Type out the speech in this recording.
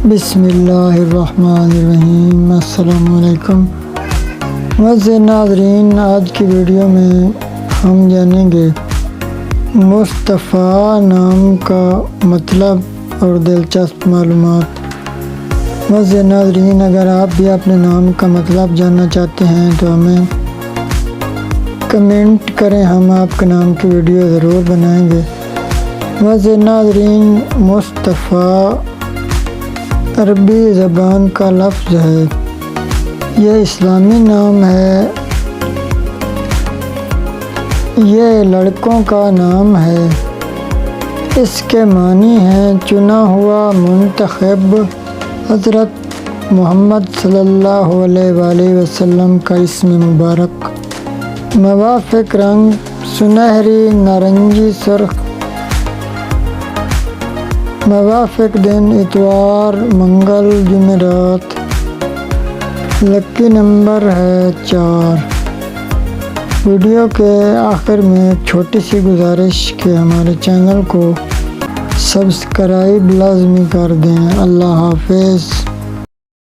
بسم اللہ الرحمن الرحیم۔ السلام علیکم معزز ناظرین، آج کی ویڈیو میں ہم جانیں گے مصطفیٰ نام کا مطلب اور دلچسپ معلومات۔ معزز ناظرین، اگر آپ بھی اپنے نام کا مطلب جاننا چاہتے ہیں تو ہمیں کمنٹ کریں، ہم آپ کے نام کی ویڈیو ضرور بنائیں گے۔ معزز ناظرین، مصطفیٰ عربی زبان کا لفظ ہے، یہ اسلامی نام ہے، یہ لڑکوں کا نام ہے۔ اس کے معنی ہیں چنا ہوا، منتخب۔ حضرت محمد صلی اللہ علیہ وآلہ وسلم کا اسم مبارک۔ موافق رنگ سنہری، نارنجی، سرخ۔ موافق دن اتوار، منگل، جمعرات۔ لکی نمبر ہے 4۔ ویڈیو کے آخر میں ایک چھوٹی سی گزارش کہ ہمارے چینل کو سبسکرائب لازمی کر دیں۔ اللہ حافظ۔